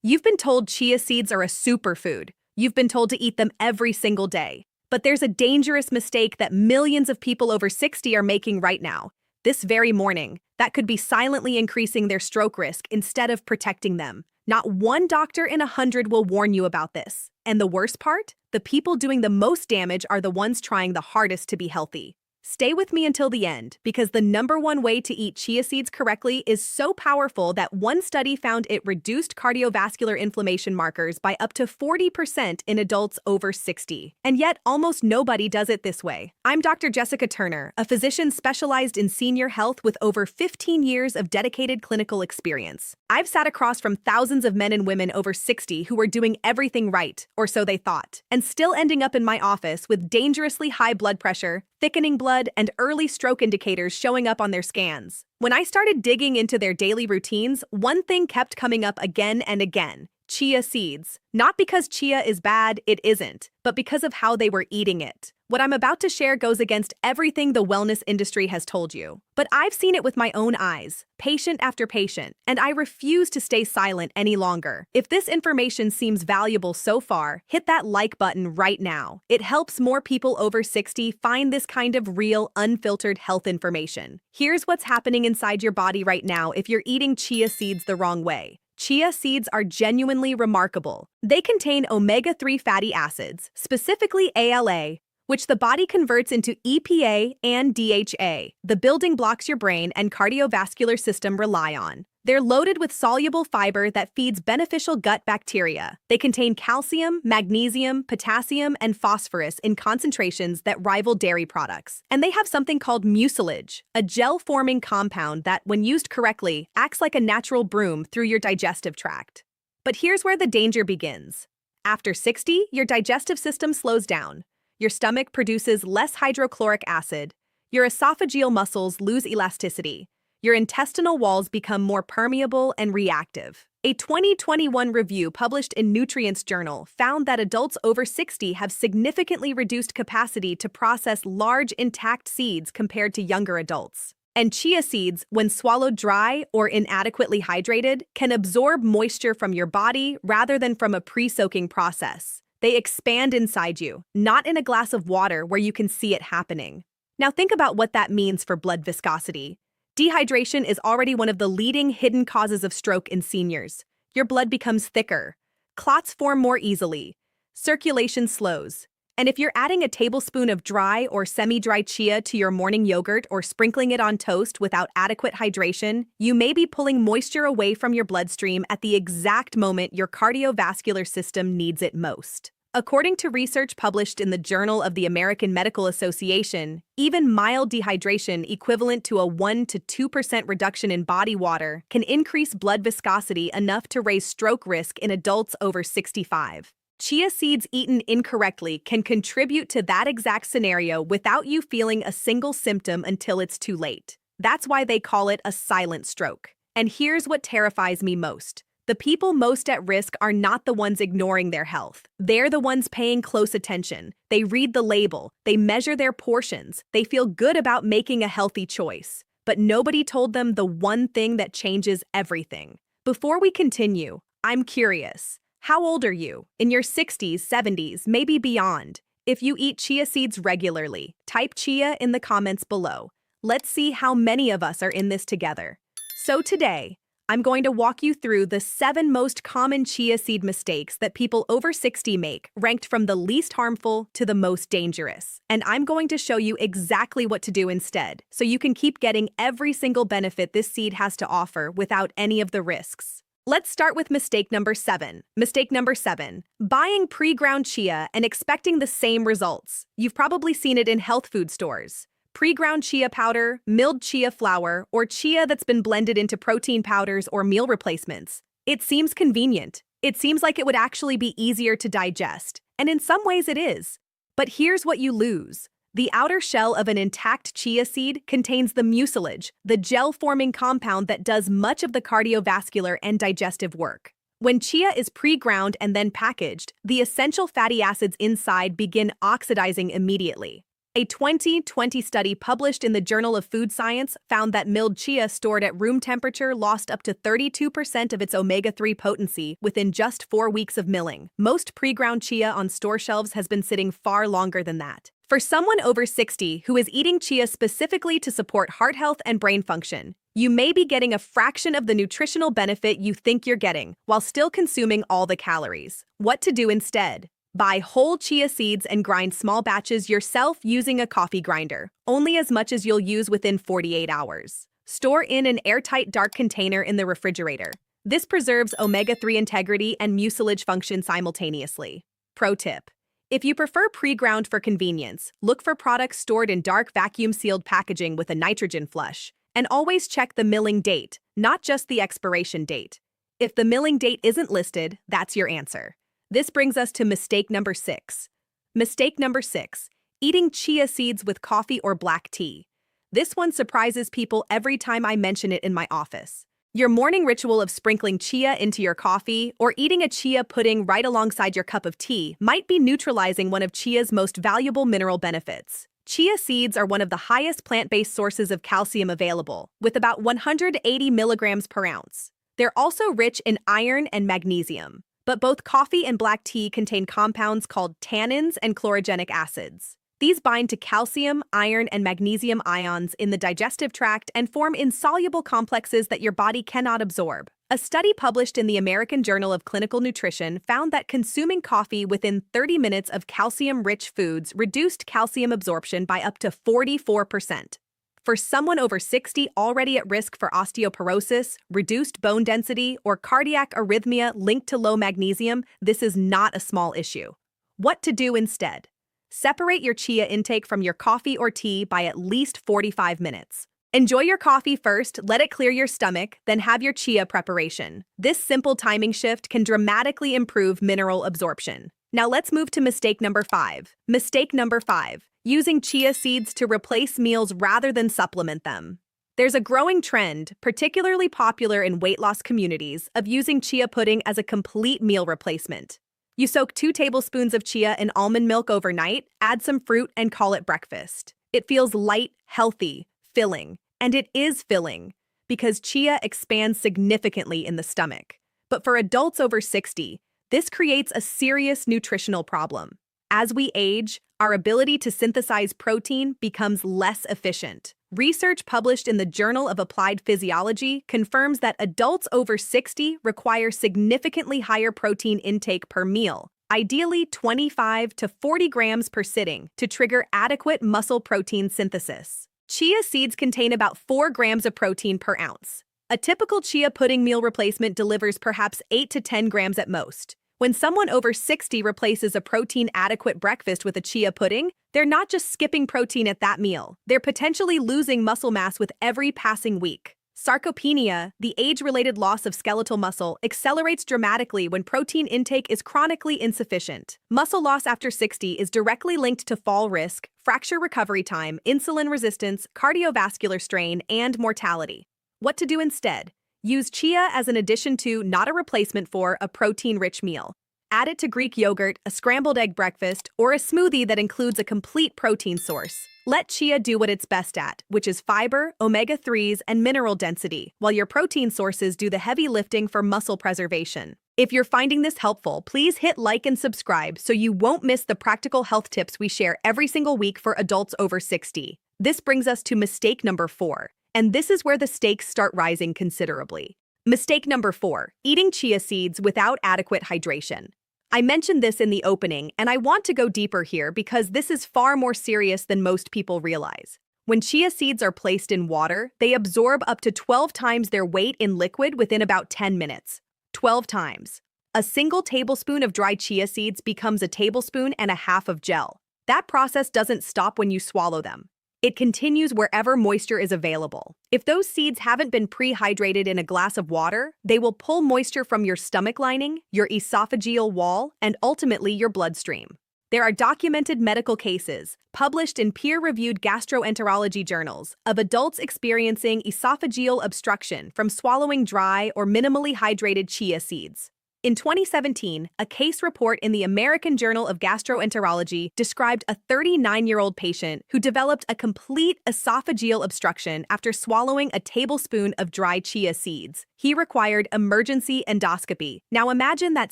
You've been told chia seeds are a superfood. You've been told to eat them every single day. But there's a dangerous mistake that millions of people over 60 are making right now. This very morning, that could be silently increasing their stroke risk instead of protecting them. Not one doctor in 100 will warn you about this. And the worst part? The people doing the most damage are the ones trying the hardest to be healthy. Stay with me until the end, because the #1 way to eat chia seeds correctly is so powerful that one study found it reduced cardiovascular inflammation markers by up to 40% in adults over 60. And yet, almost nobody does it this way. I'm Dr. Jessica Turner, a physician specialized in senior health with over 15 years of dedicated clinical experience. I've sat across from thousands of men and women over 60 who were doing everything right, or so they thought, and still ending up in my office with dangerously high blood pressure, thickening blood, and early stroke indicators showing up on their scans. When I started digging into their daily routines, one thing kept coming up again and again: chia seeds. Not because chia is bad, it isn't, but because of how they were eating it. What I'm about to share goes against everything the wellness industry has told you. But I've seen it with my own eyes, patient after patient, and I refuse to stay silent any longer. If this information seems valuable so far, hit that like button right now. It helps more people over 60 find this kind of real, unfiltered health information. Here's what's happening inside your body right now if you're eating chia seeds the wrong way. Chia seeds are genuinely remarkable. They contain omega-3 fatty acids, specifically ALA, which the body converts into EPA and DHA, the building blocks your brain and cardiovascular system rely on. They're loaded with soluble fiber that feeds beneficial gut bacteria. They contain calcium, magnesium, potassium, and phosphorus in concentrations that rival dairy products. And they have something called mucilage, a gel-forming compound that, when used correctly, acts like a natural broom through your digestive tract. But here's where the danger begins. After 60, your digestive system slows down. Your stomach produces less hydrochloric acid. Your esophageal muscles lose elasticity. Your intestinal walls become more permeable and reactive. A 2021 review published in Nutrients Journal found that adults over 60 have significantly reduced capacity to process large intact seeds compared to younger adults. And chia seeds, when swallowed dry or inadequately hydrated, can absorb moisture from your body rather than from a pre-soaking process. They expand inside you, not in a glass of water where you can see it happening. Now think about what that means for blood viscosity. Dehydration is already one of the leading hidden causes of stroke in seniors. Your blood becomes thicker. Clots form more easily. Circulation slows. And if you're adding a tablespoon of dry or semi-dry chia to your morning yogurt or sprinkling it on toast without adequate hydration, you may be pulling moisture away from your bloodstream at the exact moment your cardiovascular system needs it most. According to research published in the Journal of the American Medical Association, even mild dehydration equivalent to a 1 to 2% reduction in body water can increase blood viscosity enough to raise stroke risk in adults over 65. Chia seeds eaten incorrectly can contribute to that exact scenario without you feeling a single symptom until it's too late. That's why they call it a silent stroke. And here's what terrifies me most. The people most at risk are not the ones ignoring their health. They're the ones paying close attention. They read the label, they measure their portions, they feel good about making a healthy choice. But nobody told them the one thing that changes everything. Before we continue, I'm curious. How old are you? In your 60s, 70s, maybe beyond? If you eat chia seeds regularly, type chia in the comments below. Let's see how many of us are in this together. So today, I'm going to walk you through the 7 most common chia seed mistakes that people over 60 make, ranked from the least harmful to the most dangerous. And I'm going to show you exactly what to do instead, so you can keep getting every single benefit this seed has to offer without any of the risks. Let's start with mistake number 7. Mistake number 7, buying pre-ground chia and expecting the same results. You've probably seen it in health food stores. Pre-ground chia powder, milled chia flour, or chia that's been blended into protein powders or meal replacements. It seems convenient. It seems like it would actually be easier to digest, and in some ways it is. But here's what you lose. The outer shell of an intact chia seed contains the mucilage, the gel-forming compound that does much of the cardiovascular and digestive work. When chia is pre-ground and then packaged, the essential fatty acids inside begin oxidizing immediately. A 2020 study published in the Journal of Food Science found that milled chia stored at room temperature lost up to 32% of its omega-3 potency within just 4 weeks of milling. Most pre-ground chia on store shelves has been sitting far longer than that. For someone over 60 who is eating chia specifically to support heart health and brain function, you may be getting a fraction of the nutritional benefit you think you're getting while still consuming all the calories. What to do instead? Buy whole chia seeds and grind small batches yourself using a coffee grinder, only as much as you'll use within 48 hours. Store in an airtight dark container in the refrigerator. This preserves omega-3 integrity and mucilage function simultaneously. Pro tip: if you prefer pre-ground for convenience, look for products stored in dark vacuum-sealed packaging with a nitrogen flush, and always check the milling date, not just the expiration date. If the milling date isn't listed, that's your answer. This brings us to mistake number 6. Mistake number 6: eating chia seeds with coffee or black tea. This one surprises people every time I mention it in my office. Your morning ritual of sprinkling chia into your coffee or eating a chia pudding right alongside your cup of tea might be neutralizing one of chia's most valuable mineral benefits. Chia seeds are one of the highest plant-based sources of calcium available, with about 180 milligrams per ounce. They're also rich in iron and magnesium. But both coffee and black tea contain compounds called tannins and chlorogenic acids. These bind to calcium, iron, and magnesium ions in the digestive tract and form insoluble complexes that your body cannot absorb. A study published in the American Journal of Clinical Nutrition found that consuming coffee within 30 minutes of calcium-rich foods reduced calcium absorption by up to 44%. For someone over 60 already at risk for osteoporosis, reduced bone density, or cardiac arrhythmia linked to low magnesium, this is not a small issue. What to do instead? Separate your chia intake from your coffee or tea by at least 45 minutes. Enjoy your coffee first, let it clear your stomach, then have your chia preparation. This simple timing shift can dramatically improve mineral absorption. Now let's move to mistake number 5. Mistake number 5: using chia seeds to replace meals rather than supplement them. There's a growing trend, particularly popular in weight loss communities, of using chia pudding as a complete meal replacement. You soak 2 tablespoons of chia in almond milk overnight, add some fruit, and call it breakfast. It feels light, healthy, filling, and it is filling because chia expands significantly in the stomach. But for adults over 60, this creates a serious nutritional problem. As we age, our ability to synthesize protein becomes less efficient. Research published in the Journal of Applied Physiology confirms that adults over 60 require significantly higher protein intake per meal, ideally 25 to 40 grams per sitting, to trigger adequate muscle protein synthesis. Chia seeds contain about 4 grams of protein per ounce. A typical chia pudding meal replacement delivers perhaps 8 to 10 grams at most. When someone over 60 replaces a protein-adequate breakfast with a chia pudding, they're not just skipping protein at that meal, they're potentially losing muscle mass with every passing week. Sarcopenia, the age-related loss of skeletal muscle, accelerates dramatically when protein intake is chronically insufficient. Muscle loss after 60 is directly linked to fall risk, fracture recovery time, insulin resistance, cardiovascular strain, and mortality. What to do instead? Use chia as an addition to, not a replacement for, a protein-rich meal. Add it to Greek yogurt, a scrambled egg breakfast, or a smoothie that includes a complete protein source. Let chia do what it's best at, which is fiber, omega-3s, and mineral density, while your protein sources do the heavy lifting for muscle preservation. If you're finding this helpful, please hit like and subscribe so you won't miss the practical health tips we share every single week for adults over 60. This brings us to mistake number 4. And this is where the stakes start rising considerably. Mistake number 4: eating chia seeds without adequate hydration. I mentioned this in the opening, and I want to go deeper here because this is far more serious than most people realize. When chia seeds are placed in water, they absorb up to 12 times their weight in liquid within about 10 minutes. 12 times. A single tablespoon of dry chia seeds becomes a tablespoon and a half of gel. That process doesn't stop when you swallow them. It continues wherever moisture is available. If those seeds haven't been pre-hydrated in a glass of water, they will pull moisture from your stomach lining, your esophageal wall, and ultimately your bloodstream. There are documented medical cases, published in peer-reviewed gastroenterology journals, of adults experiencing esophageal obstruction from swallowing dry or minimally hydrated chia seeds. In 2017, a case report in the American Journal of Gastroenterology described a 39-year-old patient who developed a complete esophageal obstruction after swallowing a tablespoon of dry chia seeds. He required emergency endoscopy. Now imagine that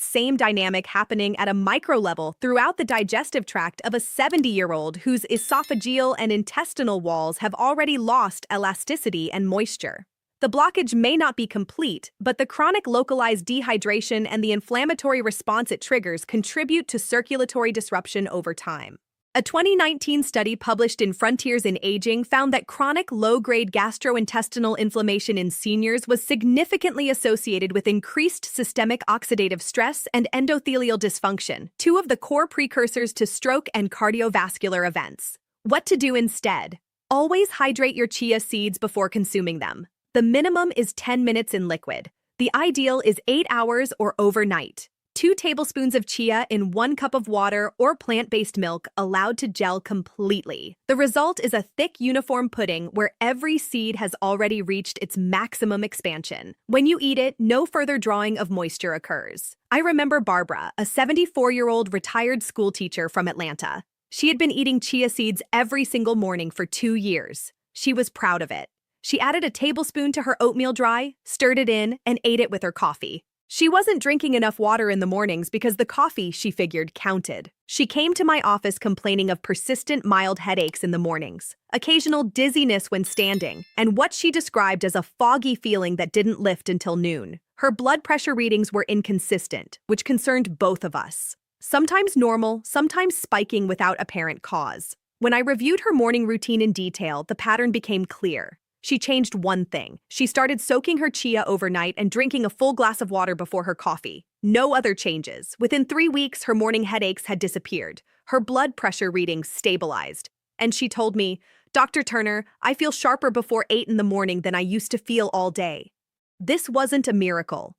same dynamic happening at a micro level throughout the digestive tract of a 70-year-old whose esophageal and intestinal walls have already lost elasticity and moisture. The blockage may not be complete, but the chronic localized dehydration and the inflammatory response it triggers contribute to circulatory disruption over time. A 2019 study published in Frontiers in Aging found that chronic low-grade gastrointestinal inflammation in seniors was significantly associated with increased systemic oxidative stress and endothelial dysfunction, two of the core precursors to stroke and cardiovascular events. What to do instead? Always hydrate your chia seeds before consuming them. The minimum is 10 minutes in liquid. The ideal is 8 hours or overnight. 2 tablespoons of chia in 1 cup of water or plant-based milk allowed to gel completely. The result is a thick, uniform pudding where every seed has already reached its maximum expansion. When you eat it, no further drawing of moisture occurs. I remember Barbara, a 74-year-old retired school teacher from Atlanta. She had been eating chia seeds every single morning for 2 years. She was proud of it. She added a tablespoon to her oatmeal dry, stirred it in, and ate it with her coffee. She wasn't drinking enough water in the mornings because the coffee, she figured, counted. She came to my office complaining of persistent mild headaches in the mornings, occasional dizziness when standing, and what she described as a foggy feeling that didn't lift until noon. Her blood pressure readings were inconsistent, which concerned both of us. Sometimes normal, sometimes spiking without apparent cause. When I reviewed her morning routine in detail, the pattern became clear. She changed one thing. She started soaking her chia overnight and drinking a full glass of water before her coffee. No other changes. Within 3 weeks, her morning headaches had disappeared. Her blood pressure readings stabilized. And she told me, "Dr. Turner, I feel sharper before 8 in the morning than I used to feel all day." This wasn't a miracle.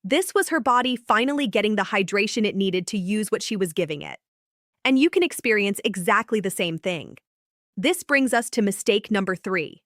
This was her body finally getting the hydration it needed to use what she was giving it. And you can experience exactly the same thing. This brings us to mistake number 3.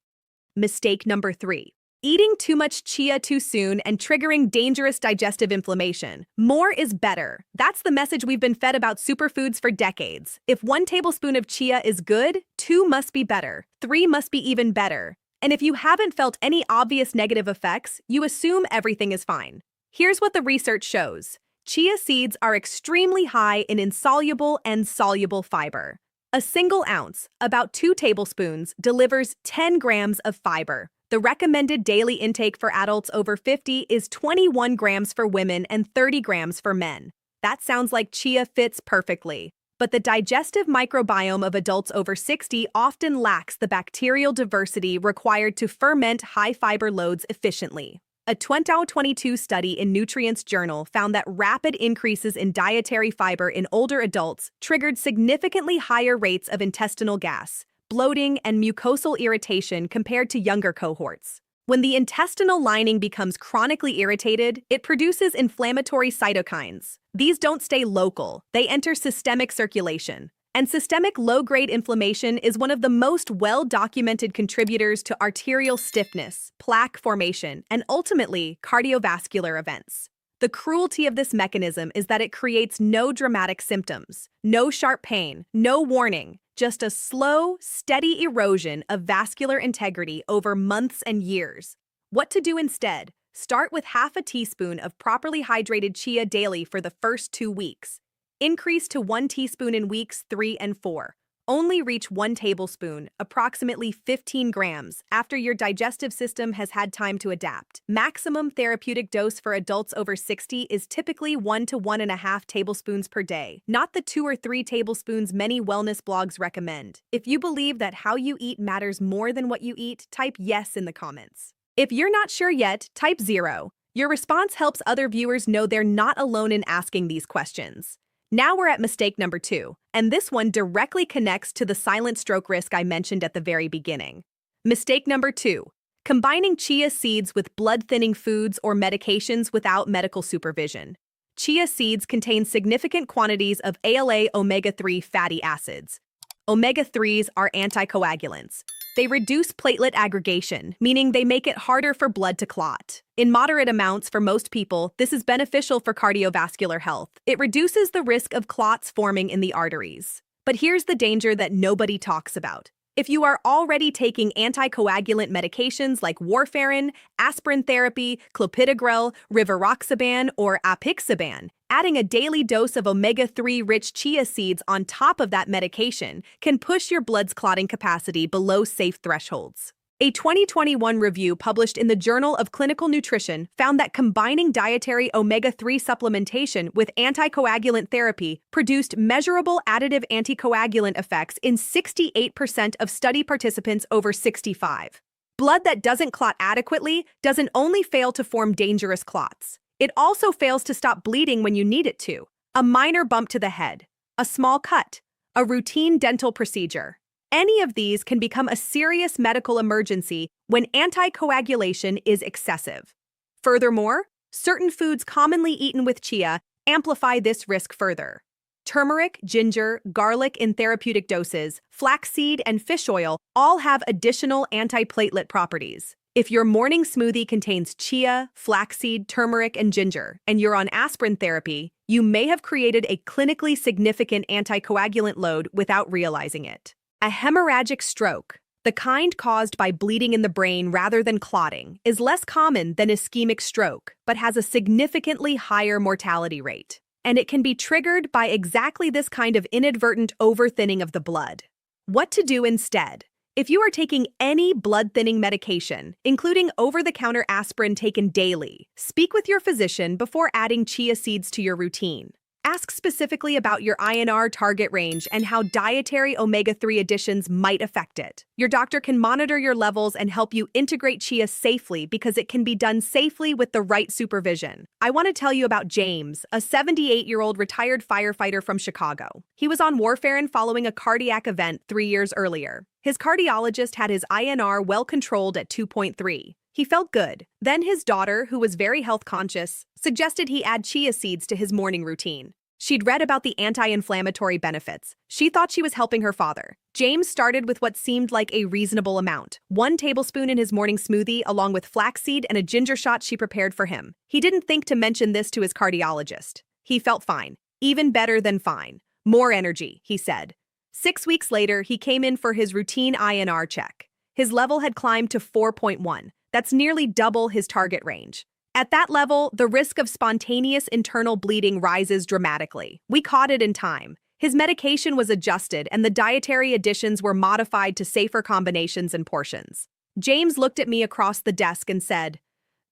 Mistake number 3. Eating too much chia too soon and triggering dangerous digestive inflammation. More is better. That's the message we've been fed about superfoods for decades. If 1 tablespoon of chia is good, 2 must be better. 3 must be even better. And if you haven't felt any obvious negative effects, you assume everything is fine. Here's what the research shows. Chia seeds are extremely high in insoluble and soluble fiber. A single ounce, about 2 tablespoons, delivers 10 grams of fiber. The recommended daily intake for adults over 50 is 21 grams for women and 30 grams for men. That sounds like chia fits perfectly. But the digestive microbiome of adults over 60 often lacks the bacterial diversity required to ferment high-fiber loads efficiently. A 2022 study in Nutrients Journal found that rapid increases in dietary fiber in older adults triggered significantly higher rates of intestinal gas, bloating, and mucosal irritation compared to younger cohorts. When the intestinal lining becomes chronically irritated, it produces inflammatory cytokines. These don't stay local, they enter systemic circulation. And systemic low-grade inflammation is one of the most well-documented contributors to arterial stiffness, plaque formation, and ultimately cardiovascular events. The cruelty of this mechanism is that it creates no dramatic symptoms, no sharp pain, no warning, just a slow, steady erosion of vascular integrity over months and years. What to do instead? Start with half a teaspoon of properly hydrated chia daily for the first 2 weeks. Increase to 1 teaspoon in weeks 3 and 4. Only reach 1 tablespoon, approximately 15 grams, after your digestive system has had time to adapt. Maximum therapeutic dose for adults over 60 is typically 1 to 1.5 tablespoons per day, not the 2 or 3 tablespoons many wellness blogs recommend. If you believe that how you eat matters more than what you eat, type yes in the comments. If you're not sure yet, type 0. Your response helps other viewers know they're not alone in asking these questions. Now we're at mistake number 2, and this one directly connects to the silent stroke risk I mentioned at the very beginning. Mistake number 2, combining chia seeds with blood-thinning foods or medications without medical supervision. Chia seeds contain significant quantities of ALA omega-3 fatty acids. Omega-3s are anticoagulants. They reduce platelet aggregation, meaning they make it harder for blood to clot. In moderate amounts for most people, this is beneficial for cardiovascular health. It reduces the risk of clots forming in the arteries. But here's the danger that nobody talks about. If you are already taking anticoagulant medications like warfarin, aspirin therapy, clopidogrel, rivaroxaban, or apixaban, adding a daily dose of omega-3 rich chia seeds on top of that medication can push your blood's clotting capacity below safe thresholds. A 2021 review published in the Journal of Clinical Nutrition found that combining dietary omega-3 supplementation with anticoagulant therapy produced measurable additive anticoagulant effects in 68% of study participants over 65. Blood that doesn't clot adequately doesn't only fail to form dangerous clots. It also fails to stop bleeding when you need it to. A minor bump to the head, a small cut, a routine dental procedure. Any of these can become a serious medical emergency when anticoagulation is excessive. Furthermore, certain foods commonly eaten with chia amplify this risk further. Turmeric, ginger, garlic in therapeutic doses, flaxseed, and fish oil all have additional antiplatelet properties. If your morning smoothie contains chia, flaxseed, turmeric, and ginger, and you're on aspirin therapy, you may have created a clinically significant anticoagulant load without realizing it. A hemorrhagic stroke, the kind caused by bleeding in the brain rather than clotting, is less common than ischemic stroke, but has a significantly higher mortality rate. And it can be triggered by exactly this kind of inadvertent overthinning of the blood. What to do instead? If you are taking any blood-thinning medication, including over-the-counter aspirin taken daily, speak with your physician before adding chia seeds to your routine. Ask specifically about your INR target range and how dietary omega-3 additions might affect it. Your doctor can monitor your levels and help you integrate chia safely because it can be done safely with the right supervision. I want to tell you about James, a 78-year-old retired firefighter from Chicago. He was on warfarin following a cardiac event 3 years earlier. His cardiologist had his INR well controlled at 2.3. He felt good. Then his daughter, who was very health conscious, suggested he add chia seeds to his morning routine. She'd read about the anti-inflammatory benefits. She thought she was helping her father. James started with what seemed like a reasonable amount, 1 tablespoon in his morning smoothie along with flaxseed and a ginger shot she prepared for him. He didn't think to mention this to his cardiologist. He felt fine. Even better than fine. More energy, he said. 6 weeks later, he came in for his routine INR check. His level had climbed to 4.1. That's nearly double his target range. At that level, the risk of spontaneous internal bleeding rises dramatically. We caught it in time. His medication was adjusted and the dietary additions were modified to safer combinations and portions. James looked at me across the desk and said,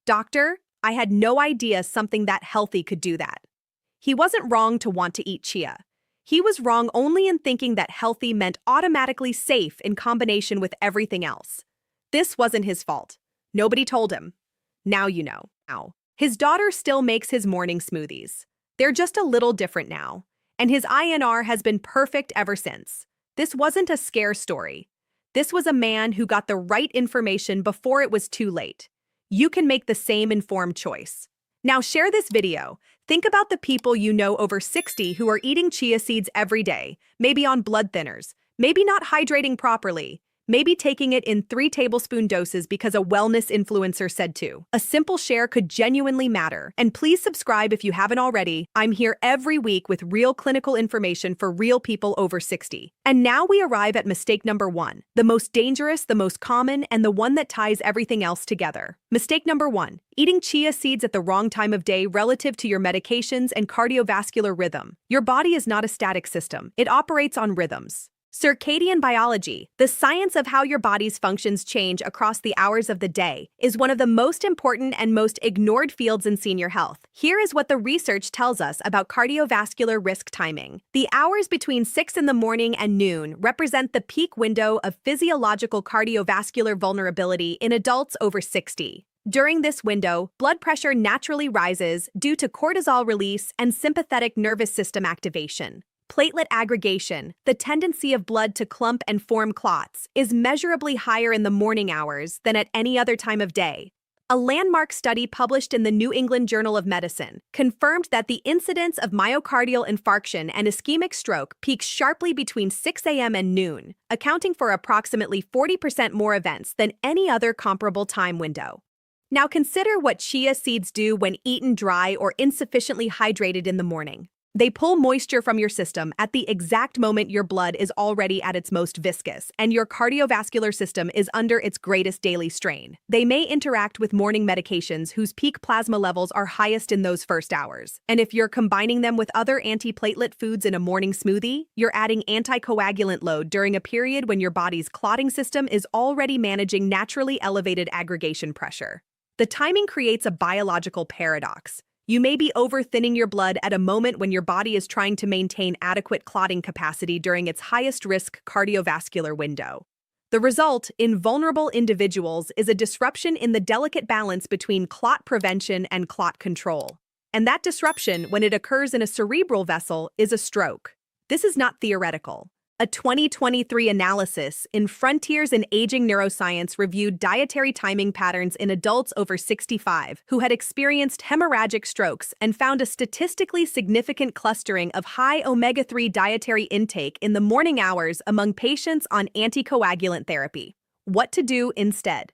"Doctor, I had no idea something that healthy could do that." He wasn't wrong to want to eat chia. He was wrong only in thinking that healthy meant automatically safe in combination with everything else. This wasn't his fault. Nobody told him. Now you know. Now, his daughter still makes his morning smoothies. They're just a little different now, and his INR has been perfect ever since. This wasn't a scare story. This was a man who got the right information before it was too late. You can make the same informed choice. Now share this video. Think about the people you know over 60 who are eating chia seeds every day, maybe on blood thinners, maybe not hydrating properly, maybe taking it in 3 tablespoon doses because a wellness influencer said to. A simple share could genuinely matter. And please subscribe if you haven't already. I'm here every week with real clinical information for real people over 60. And now we arrive at mistake number 1, the most dangerous, the most common, and the one that ties everything else together. Mistake number 1, eating chia seeds at the wrong time of day relative to your medications and cardiovascular rhythm. Your body is not a static system. It operates on rhythms. Circadian biology, the science of how your body's functions change across the hours of the day, is one of the most important and most ignored fields in senior health. Here is what the research tells us about cardiovascular risk timing. The hours between 6 in the morning and noon represent the peak window of physiological cardiovascular vulnerability in adults over 60. During this window, blood pressure naturally rises due to cortisol release and sympathetic nervous system activation. Platelet aggregation, the tendency of blood to clump and form clots, is measurably higher in the morning hours than at any other time of day. A landmark study published in the New England Journal of Medicine confirmed that the incidence of myocardial infarction and ischemic stroke peaks sharply between 6 a.m. and noon, accounting for approximately 40% more events than any other comparable time window. Now consider what chia seeds do when eaten dry or insufficiently hydrated in the morning. They pull moisture from your system at the exact moment your blood is already at its most viscous and your cardiovascular system is under its greatest daily strain. They may interact with morning medications whose peak plasma levels are highest in those first hours. And if you're combining them with other antiplatelet foods in a morning smoothie, you're adding anticoagulant load during a period when your body's clotting system is already managing naturally elevated aggregation pressure. The timing creates a biological paradox. You may be over-thinning your blood at a moment when your body is trying to maintain adequate clotting capacity during its highest-risk cardiovascular window. The result, in vulnerable individuals, is a disruption in the delicate balance between clot prevention and clot control. And that disruption, when it occurs in a cerebral vessel, is a stroke. This is not theoretical. A 2023 analysis in Frontiers in Aging Neuroscience reviewed dietary timing patterns in adults over 65 who had experienced hemorrhagic strokes and found a statistically significant clustering of high omega-3 dietary intake in the morning hours among patients on anticoagulant therapy. What to do instead?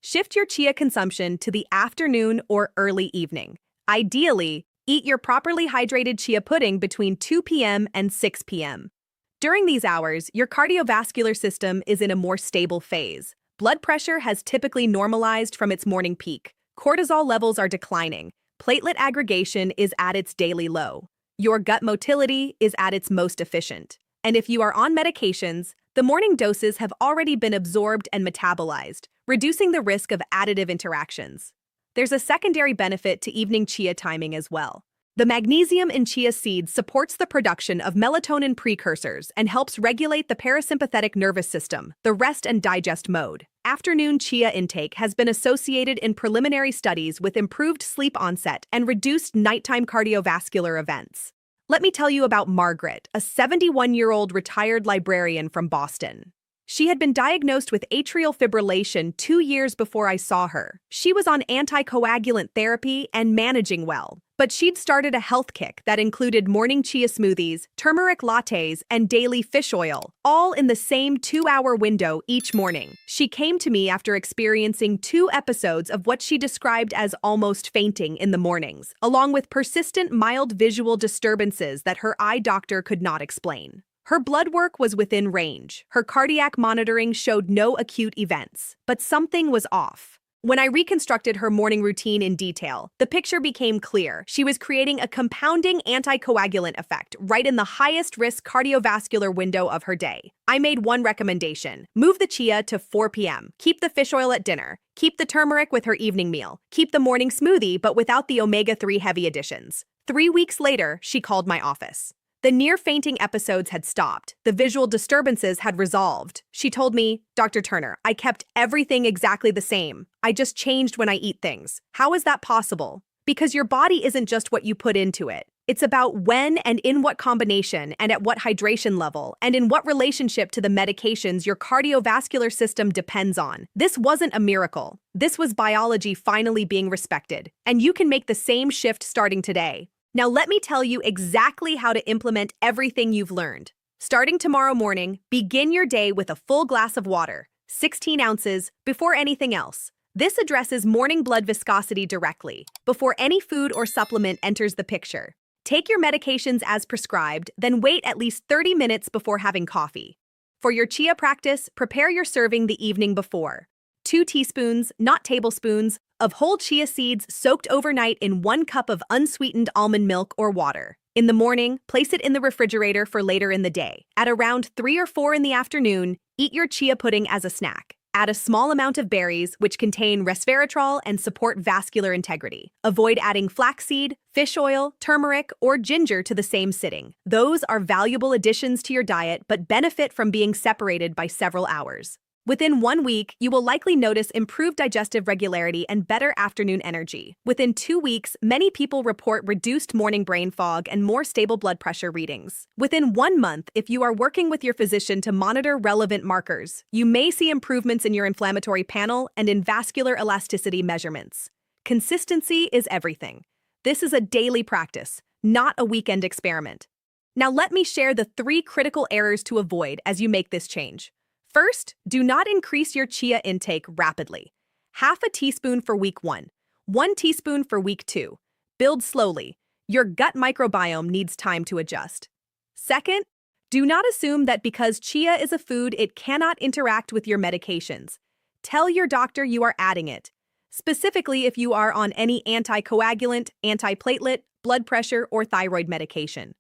Shift your chia consumption to the afternoon or early evening. Ideally, eat your properly hydrated chia pudding between 2 p.m. and 6 p.m. During these hours, your cardiovascular system is in a more stable phase. Blood pressure has typically normalized from its morning peak. Cortisol levels are declining. Platelet aggregation is at its daily low. Your gut motility is at its most efficient. And if you are on medications, the morning doses have already been absorbed and metabolized, reducing the risk of additive interactions. There's a secondary benefit to evening chia timing as well. The magnesium in chia seeds supports the production of melatonin precursors and helps regulate the parasympathetic nervous system, the rest and digest mode. Afternoon chia intake has been associated in preliminary studies with improved sleep onset and reduced nighttime cardiovascular events. Let me tell you about Margaret, a 71-year-old retired librarian from Boston. She had been diagnosed with atrial fibrillation 2 years before I saw her. She was on anticoagulant therapy and managing well. But she'd started a health kick that included morning chia smoothies, turmeric lattes, and daily fish oil, all in the same 2-hour window each morning. She came to me after experiencing 2 episodes of what she described as almost fainting in the mornings, along with persistent mild visual disturbances that her eye doctor could not explain. Her blood work was within range. Her cardiac monitoring showed no acute events, but something was off. When I reconstructed her morning routine in detail, the picture became clear. She was creating a compounding anticoagulant effect right in the highest risk cardiovascular window of her day. I made one recommendation: move the chia to 4 p.m. Keep the fish oil at dinner. Keep the turmeric with her evening meal. Keep the morning smoothie, but without the omega-3 heavy additions. 3 weeks later, she called my office. The near-fainting episodes had stopped. The visual disturbances had resolved. She told me, "Dr. Turner, I kept everything exactly the same. I just changed when I eat things. How is that possible?" Because your body isn't just what you put into it. It's about when and in what combination and at what hydration level and in what relationship to the medications your cardiovascular system depends on. This wasn't a miracle. This was biology finally being respected. And you can make the same shift starting today. Now let me tell you exactly how to implement everything you've learned. Starting tomorrow morning, begin your day with a full glass of water, 16 ounces, before anything else. This addresses morning blood viscosity directly, before any food or supplement enters the picture. Take your medications as prescribed, then wait at least 30 minutes before having coffee. For your chia practice, prepare your serving the evening before. 2 teaspoons, not tablespoons, of whole chia seeds soaked overnight in 1 cup of unsweetened almond milk or water. In the morning, place it in the refrigerator for later in the day. At around 3 or 4 in the afternoon, eat your chia pudding as a snack. Add a small amount of berries, which contain resveratrol and support vascular integrity. Avoid adding flaxseed, fish oil, turmeric, or ginger to the same sitting. Those are valuable additions to your diet but benefit from being separated by several hours. Within 1 week, you will likely notice improved digestive regularity and better afternoon energy. Within 2 weeks, many people report reduced morning brain fog and more stable blood pressure readings. Within 1 month, if you are working with your physician to monitor relevant markers, you may see improvements in your inflammatory panel and in vascular elasticity measurements. Consistency is everything. This is a daily practice, not a weekend experiment. Now let me share the 3 critical errors to avoid as you make this change. First, do not increase your chia intake rapidly. Half a teaspoon for week 1, 1 teaspoon for week 2. Build slowly. Your gut microbiome needs time to adjust. Second, do not assume that because chia is a food, it cannot interact with your medications. Tell your doctor you are adding it, specifically if you are on any anticoagulant, antiplatelet, blood pressure, or thyroid medication.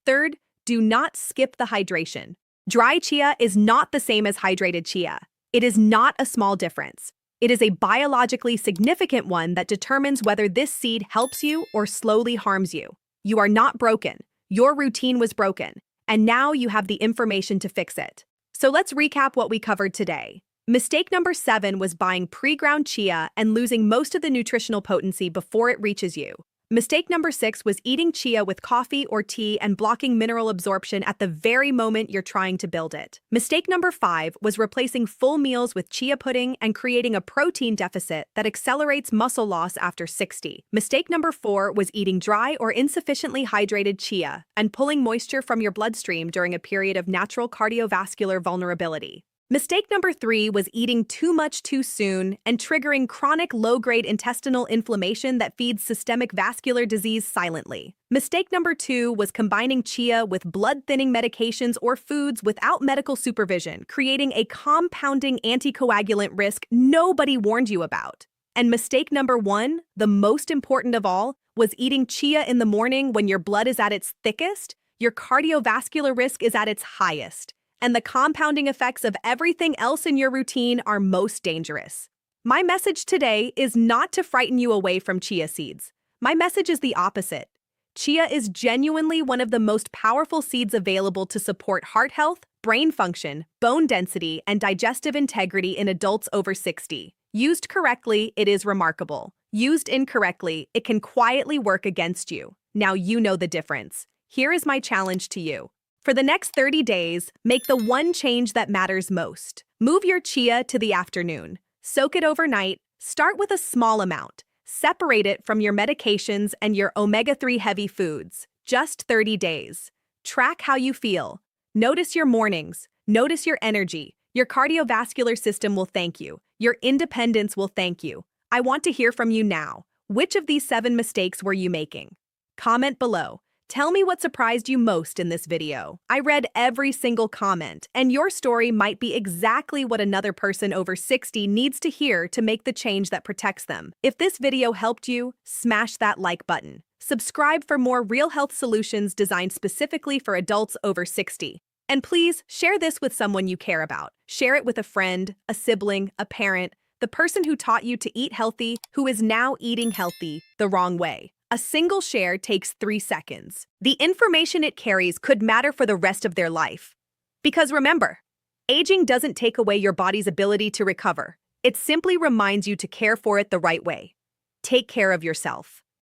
Third, do not skip the hydration. Dry chia is not the same as hydrated chia. It is not a small difference. It is a biologically significant one that determines whether this seed helps you or slowly harms you. You are not broken. Your routine was broken, and now you have the information to fix it. So let's recap what we covered today. Mistake number 7 was buying pre-ground chia and losing most of the nutritional potency before it reaches you. Mistake number 6 was eating chia with coffee or tea and blocking mineral absorption at the very moment you're trying to build it. Mistake number 5 was replacing full meals with chia pudding and creating a protein deficit that accelerates muscle loss after 60. Mistake number 4 was eating dry or insufficiently hydrated chia and pulling moisture from your bloodstream during a period of natural cardiovascular vulnerability. Mistake number 3 was eating too much too soon and triggering chronic low-grade intestinal inflammation that feeds systemic vascular disease silently. Mistake number 2 was combining chia with blood-thinning medications or foods without medical supervision, creating a compounding anticoagulant risk nobody warned you about. And mistake number 1, the most important of all, was eating chia in the morning when your blood is at its thickest, your cardiovascular risk is at its highest, and the compounding effects of everything else in your routine are most dangerous. My message today is not to frighten you away from chia seeds. My message is the opposite. Chia is genuinely one of the most powerful seeds available to support heart health, brain function, bone density, and digestive integrity in adults over 60. Used correctly, it is remarkable. Used incorrectly, it can quietly work against you. Now you know the difference. Here is my challenge to you. For the next 30 days, make the one change that matters most. Move your chia to the afternoon. Soak it overnight. Start with a small amount. Separate it from your medications and your omega-3 heavy foods. Just 30 days. Track how you feel. Notice your mornings. Notice your energy. Your cardiovascular system will thank you. Your independence will thank you. I want to hear from you now. Which of these 7 mistakes were you making? Comment below. Tell me what surprised you most in this video. I read every single comment, and your story might be exactly what another person over 60 needs to hear to make the change that protects them. If this video helped you, smash that like button. Subscribe for more real health solutions designed specifically for adults over 60. And please share this with someone you care about. Share it with a friend, a sibling, a parent, the person who taught you to eat healthy, who is now eating healthy the wrong way. A single share takes 3 seconds. The information it carries could matter for the rest of their life. Because remember, aging doesn't take away your body's ability to recover. It simply reminds you to care for it the right way. Take care of yourself.